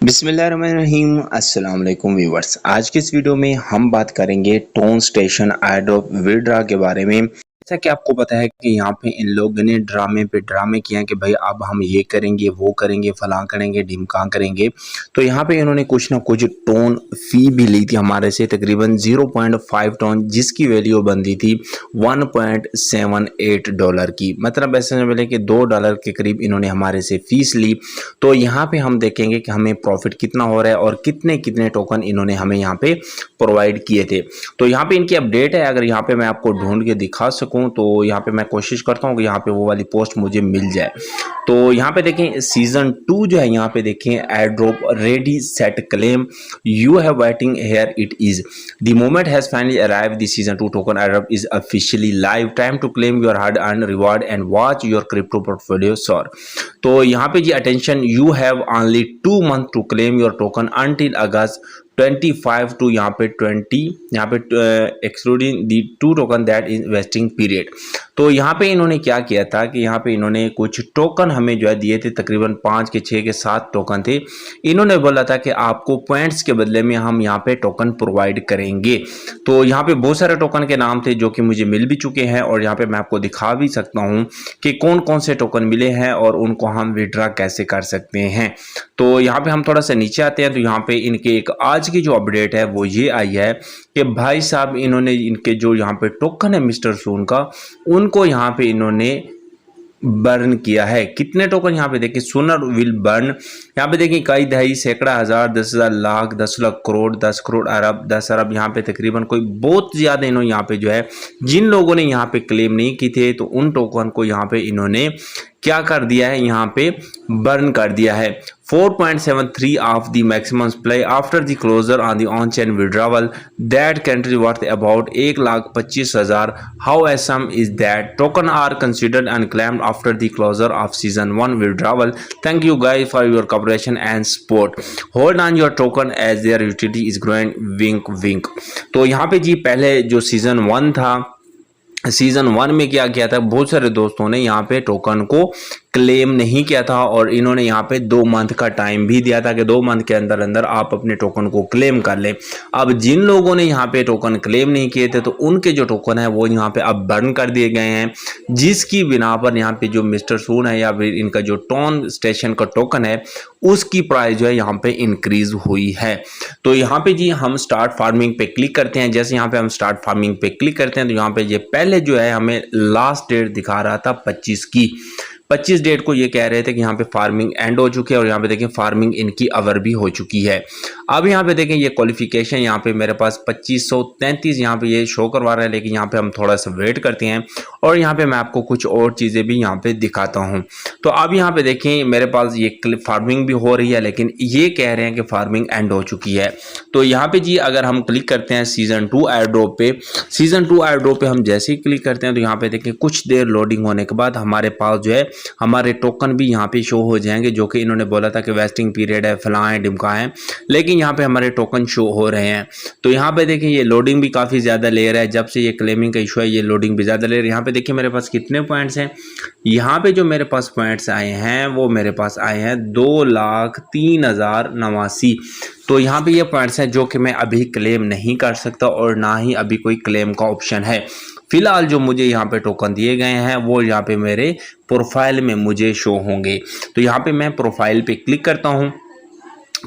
बिस्मिल्लाहिर्रहमानिर्रहीम। अस्सलाम वालेकुम व्यूवर्स। आज के इस वीडियो में हम बात करेंगे टोन स्टेशन एयरड्रॉप विड्रा के बारे में। जैसा कि आपको पता है कि यहाँ पे इन लोगों ने ड्रामे पे ड्रामे किए हैं कि भाई अब हम ये करेंगे वो करेंगे फलां करेंगे ढिमकां करेंगे। तो यहाँ पे इन्होंने कुछ ना कुछ टोन फी भी ली थी हमारे से, तकरीबन 0.5 टोन, जिसकी वैल्यू बनती थी $1.78 की। मतलब ऐसे समझ कि $2 के करीब इन्होंने हमारे से फीस ली। तो यहाँ पे हम देखेंगे कि हमें प्रॉफिट कितना हो रहा है और कितने कितने टोकन इन्होंने हमें यहाँ पे प्रोवाइड किए थे। तो यहाँ पे इनकी अपडेट है, अगर यहाँ पे मैं आपको ढूंढ के दिखा सकूं तो यहाँ पे मैं कोशिश करता हूँ कि यहाँ पे वो वाली पोस्ट मुझे मिल जाए। तो यहाँ पे देखें सीजन 2 जो है, यहाँ पे देखें air drop ready set claim you have waiting here it is the moment has finally arrived the season 2 token air drop is officially live time to claim your hard earn reward and watch your crypto portfolio soar. तो यहाँ पे जी attention, you have only 2 month to claim your token until August 25 to यहाँ पे 20, यहाँ पे excluding the 2 token that is vesting period. तो यहाँ पे इन्होंने क्या किया था कि यहाँ पे इन्होंने कुछ टोकन हमें जो है दिए थे, तकरीबन 5 के 6 के 7 टोकन थे। इन्होंने बोला था कि आपको पॉइंट्स के बदले में हम यहाँ पे टोकन प्रोवाइड करेंगे। तो यहाँ पे बहुत सारे टोकन के नाम थे जो कि मुझे मिल भी चुके हैं और यहाँ पे मैं आपको दिखा भी सकता हूँ कि कौन कौन से टोकन मिले हैं और उनको हम विड्रा कैसे कर सकते हैं। तो यहाँ पे हम थोड़ा सा नीचे आते हैं तो यहाँ पे इनके एक आज की जो अपडेट है वो ये आई है कि भाई साहब इन्होंने इनके जो यहाँ पे टोकन है मिस्टर सून का, उनको यहाँ पे इन्होंने बर्न किया है। कितने टोकन यहाँ पे देखिए, सूनर विल बर्न, यहाँ पे देखिए कई दहाई सैकड़ा हज़ार 10,000 लाख 10 लाख करोड़ 10 करोड़ अरब 10 अरब, यहाँ पे तकरीबन कोई बहुत ज़्यादा इन्होंने यहाँ पे जो है जिन लोगों ने यहाँ पे क्लेम नहीं की थे तो उन टोकन को यहाँ पे इन्होंने क्या कर दिया है, यहाँ पे बर्न कर दिया है। 4.73 of the maximum supply after the closure on the on chain withdrawal that country worth about 1,25,000। How awesome is that token are considered unclaimed after the closure of season 1 withdrawal. Thank you guys for your cooperation and support. Hold on your token as their utility is growing wink wink. तो यहाँ पे जी पहले जो season 1 था, season 1 में क्या किया था, बहुत सारे दोस्तों ने यहाँ पे टोकन को क्लेम नहीं किया था और इन्होंने यहाँ पे 2 मंथ का टाइम भी दिया था कि 2 मंथ के अंदर अंदर आप अपने टोकन को क्लेम कर लें। अब जिन लोगों ने यहाँ पे टोकन क्लेम नहीं किए थे तो उनके जो टोकन है वो यहाँ पे अब बर्न कर दिए गए हैं, जिसकी बिना पर यहाँ पे जो मिस्टर सून है या फिर इनका जो टोन स्टेशन का टोकन है उसकी प्राइस जो है यहाँ पे इंक्रीज हुई है। तो यहाँ पे जी हम स्टार्ट फार्मिंग पे क्लिक करते हैं। जैसे यहाँ पे हम स्टार्ट फार्मिंग पे क्लिक करते हैं तो यहाँ पे ये पहले जो है हमें लास्ट डेट दिखा रहा था 25 की, 25 डेट को ये कह रहे थे कि यहाँ पे फार्मिंग एंड हो चुकी है और यहाँ पे देखें फार्मिंग इनकी अवर भी हो चुकी है। अब यहाँ पे देखें ये क्वालिफिकेशन यहाँ पे मेरे पास 2533 यहाँ पे ये शो करवा रहा है, लेकिन यहाँ पे हम थोड़ा सा वेट करते हैं और यहाँ पे मैं आपको कुछ और चीज़ें भी यहाँ पे दिखाता हूँ। तो अब यहाँ पे देखें मेरे पास ये फार्मिंग भी हो रही है लेकिन ये कह रहे हैं कि फार्मिंग एंड हो चुकी है। तो यहाँ पे जी अगर हम क्लिक करते हैं सीजन 2 एयर ड्रॉप पे, सीजन 2 एयर ड्रॉप पे हम जैसे ही क्लिक करते हैं तो यहाँ पे देखें कुछ देर लोडिंग होने के बाद हमारे पास जो है हमारे टोकन भी यहाँ पे शो हो जाएंगे, जो कि इन्होंने बोला था कि वेस्टिंग पीरियड है फलां है ढिमका है, लेकिन यहाँ पे हमारे टोकन शो हो रहे हैं। तो यहाँ पे देखें ये लोडिंग भी काफ़ी ज़्यादा ले रहा है, जब से ये क्लेमिंग का इशू है ये लोडिंग भी ज़्यादा ले रहा है। यहाँ पे देखिए मेरे पास कितने पॉइंट्स हैं, यहाँ पे जो मेरे पास पॉइंट्स आए हैं वो मेरे पास आए हैं 2,03,089। तो यहाँ पे ये पॉइंट्स हैं जो कि मैं अभी क्लेम नहीं कर सकता और ना ही अभी कोई क्लेम का ऑप्शन है। फिलहाल जो मुझे यहाँ पे टोकन दिए गए हैं वो यहाँ पे मेरे प्रोफाइल में मुझे शो होंगे। तो यहाँ पे मैं प्रोफाइल पे क्लिक करता हूँ।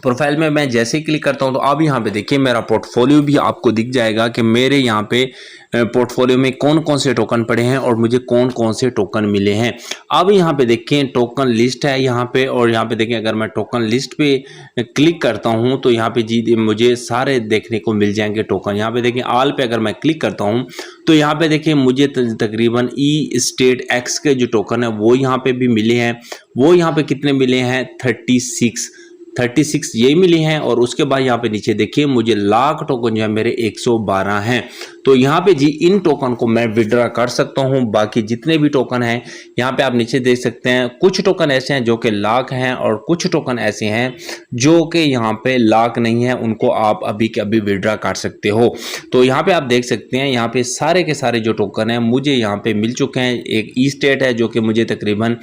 प्रोफाइल में मैं जैसे ही क्लिक करता हूं तो अब यहाँ पे देखिए मेरा पोर्टफोलियो भी आपको दिख जाएगा कि मेरे यहाँ पे पोर्टफोलियो में कौन कौन से टोकन पड़े हैं और मुझे कौन कौन से टोकन मिले हैं। अब यहाँ पे देखें टोकन लिस्ट है यहाँ पे, और यहाँ पे देखें अगर मैं टोकन लिस्ट पे क्लिक करता हूँ तो यहाँ पे जी मुझे सारे देखने को मिल जाएंगे टोकन। यहाँ पे देखें ऑल पे अगर मैं क्लिक करता हूँ तो यहाँ पे देखें मुझे तकरीबन ई स्टेट एक्स के जो टोकन है वो यहाँ पे भी मिले हैं। वो यहाँ पे कितने मिले हैं, 36 ये मिली हैं। और उसके बाद यहाँ पे नीचे देखिए मुझे लाख टोकन जो है मेरे 112 हैं। तो यहाँ पे जी इन टोकन को मैं विड्रॉ कर सकता हूँ। बाकी जितने भी टोकन हैं यहाँ पे आप नीचे देख सकते हैं, कुछ टोकन ऐसे हैं जो कि लाख हैं और कुछ टोकन ऐसे हैं जो कि यहाँ पे लाख नहीं है, उनको आप अभी के अभी विड्रॉ कर सकते हो। तो यहाँ पे आप देख सकते हैं यहाँ पे सारे के सारे जो टोकन हैं मुझे यहाँ पे मिल चुके हैं। एक ई स्टेट है जो कि मुझे तकरीबन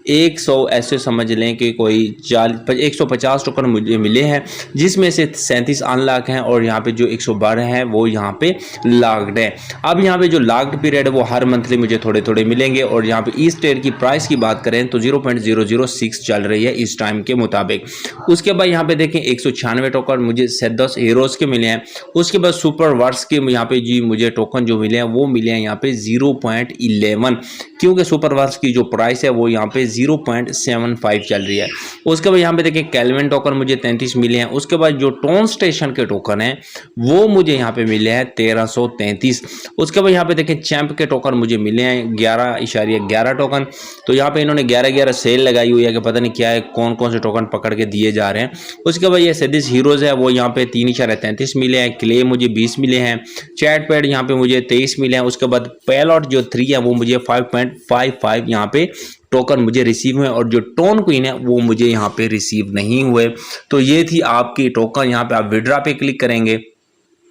100 ऐसे समझ लें कि कोई 150 टोकन मुझे मिले हैं, जिसमें से 37 अनलॉक हैं और यहाँ पे जो 112 हैं वो यहाँ पे लॉक्ड है। अब यहाँ पे जो लॉक्ड पीरियड है वो हर मंथली मुझे थोड़े थोड़े मिलेंगे। और यहाँ पे ई स्टेट की प्राइस की बात करें तो 0.006 चल रही है इस टाइम के मुताबिक। उसके बाद यहाँ पे देखें 196 टोकन मुझे 10 हीरोज के मिले हैं। उसके बाद सुपर वर्स के यहाँ पे जी मुझे टोकन जो मिले हैं वो मिले हैं यहाँ पे 0.11, क्योंकि सुपर वर्स की जो प्राइस है वो यहाँ पे 0.75 चल रही है। उसके बाद यहाँ पे देखिए कैल्विन टोकन मुझे 33 मिले हैं। उसके बाद जो टोन स्टेशन के टोकन है वो मुझे यहाँ पे मिले हैं 1333। उसके बाद यहाँ पे देखिए चैंप के टोकन मुझे मिले हैं 11.11 टोकन। तो यहाँ पे इन्होंने 11-11 सेल लगाई हुई है कि पता नहीं क्या है, कौन कौन से टोकन पकड़ के दिए जा रहे हैं। उसके बाद ये 37 हीरोज है वो यहाँ पे 3.33 मिले हैं। क्ले मुझे 20 मिले हैं। चैट पैड यहाँ पे मुझे 23 मिले हैं। उसके बाद पेलॉट जो 3 है वो मुझे 5.55 यहाँ पे टोकन मुझे रिसीव हुए और जो टोन क्वीन है वो मुझे यहाँ पे रिसीव नहीं हुए। तो ये थी आपकी टोकन। यहाँ पे आप विड्रॉ पे क्लिक करेंगे।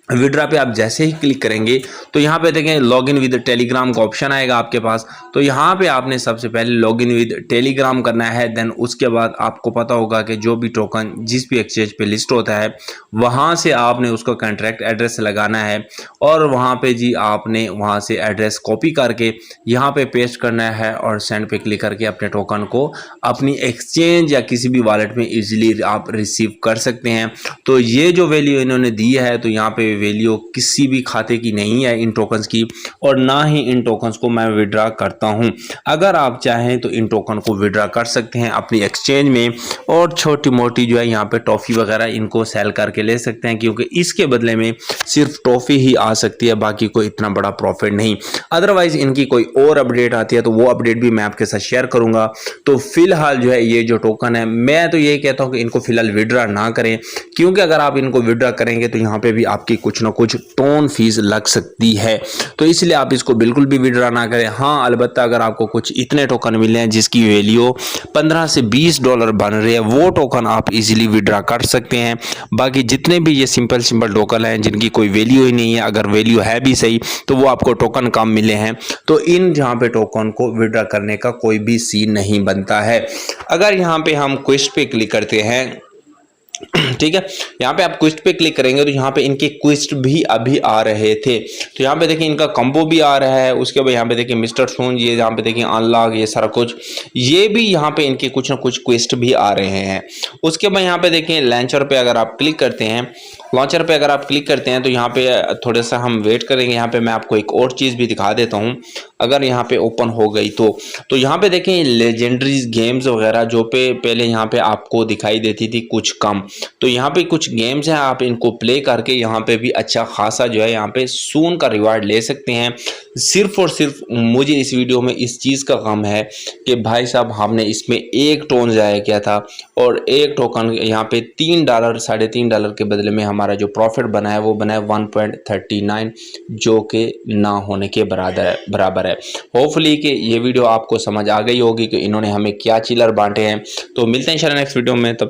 विड्रॉ पे आप जैसे ही क्लिक करेंगे तो यहाँ पे देखें लॉगिन विद टेलीग्राम का ऑप्शन आएगा आपके पास। तो यहाँ पे आपने सबसे पहले लॉगिन विद टेलीग्राम करना है। देन उसके बाद आपको पता होगा कि जो भी टोकन जिस भी एक्सचेंज पे लिस्ट होता है वहाँ से आपने उसका कॉन्ट्रैक्ट एड्रेस लगाना है और वहाँ पे जी आपने वहाँ से एड्रेस कॉपी करके यहाँ पे पेस्ट करना है और सेंड पे क्लिक करके अपने टोकन को अपनी एक्सचेंज या किसी भी वॉलेट में ईजिली आप रिसीव कर सकते हैं। तो ये जो वैल्यू इन्होंने दी है तो यहाँ पे वैल्यू किसी भी खाते की नहीं है इन टोकन्स की, और ना ही इन टोकन्स को मैं विड्रॉ करता हूं। अगर आप चाहें तो इन टोकन को विड्रॉ कर सकते हैं अपनी एक्सचेंज में और छोटी मोटी जो है यहाँ पे टॉफ़ी वगैरह इनको सेल करके ले सकते हैं, क्योंकि इसके बदले में सिर्फ टॉफ़ी ही आ सकती है, बाकी कोई इतना बड़ा प्रॉफिट नहीं। अदरवाइज इनकी कोई और अपडेट आती है तो वो अपडेट भी मैं आपके साथ शेयर करूंगा। तो फिलहाल जो है ये जो टोकन है मैं तो ये कहता हूँ कि इनको फिलहाल विड्रॉ ना करें, क्योंकि अगर आप इनको विड्रॉ करेंगे तो यहाँ पे भी आपकी कुछ ना कुछ टोन फीस लग सकती है। तो इसलिए आप इसको बिल्कुल भी विड्रॉ ना करें। हाँ अलबत्ता अगर आपको कुछ इतने टोकन मिले हैं जिसकी वैल्यू 15 से 20 डॉलर बन रही है वो टोकन आप इजीली विड्रॉ कर सकते हैं। बाकी जितने भी ये सिंपल टोकन हैं जिनकी कोई वैल्यू ही नहीं है, अगर वैल्यू है भी सही तो वो आपको टोकन कम मिले हैं, तो इन जहाँ पे टोकन को विड्रॉ करने का कोई भी सीन नहीं बनता है। अगर यहाँ पे हम क्वेस्ट पे क्लिक करते हैं, ठीक है, यहाँ पे आप क्विस्ट पे क्लिक करेंगे तो यहाँ पे इनके क्विस्ट भी अभी आ रहे थे। तो यहाँ पे देखिए इनका कंबो भी आ रहा है। उसके बाद यहाँ पे देखिए मिस्टर सून, ये यहाँ पे देखिए अनलॉक, ये सारा कुछ, ये भी यहाँ पे इनके कुछ ना कुछ क्विस्ट भी आ रहे हैं। उसके बाद यहाँ पे देखिए लॉन्चर पे अगर आप क्लिक करते हैं, लॉन्चर पे अगर आप क्लिक करते हैं तो यहाँ पे थोड़ा सा हम वेट करेंगे। यहाँ पे मैं आपको एक और चीज़ भी दिखा देता हूँ, अगर यहाँ पे ओपन हो गई तो यहाँ पे देखें लेजेंडरी गेम्स वगैरह जो पे पहले यहाँ पे आपको दिखाई देती थी कुछ कम, तो यहाँ पे कुछ गेम्स हैं, आप इनको प्ले करके यहाँ पे भी अच्छा खासा जो है यहाँ पे सून का रिवार्ड ले सकते हैं। सिर्फ और सिर्फ मुझे इस वीडियो में इस चीज़ का गम है कि भाई साहब हमने इसमें एक टोन ज़ाया किया था और एक टोकन यहाँ पे $3 $3.5 के बदले में हमारा जो प्रॉफिट बना है वो बना है 1.39, जो कि ना होने के बराबर है। होपफुली कि ये वीडियो आपको समझ आ गई होगी कि इन्होंने हमें क्या चिलर बांटे हैं। तो मिलते हैं इंशाल्लाह नेक्स्ट वीडियो में, तब तक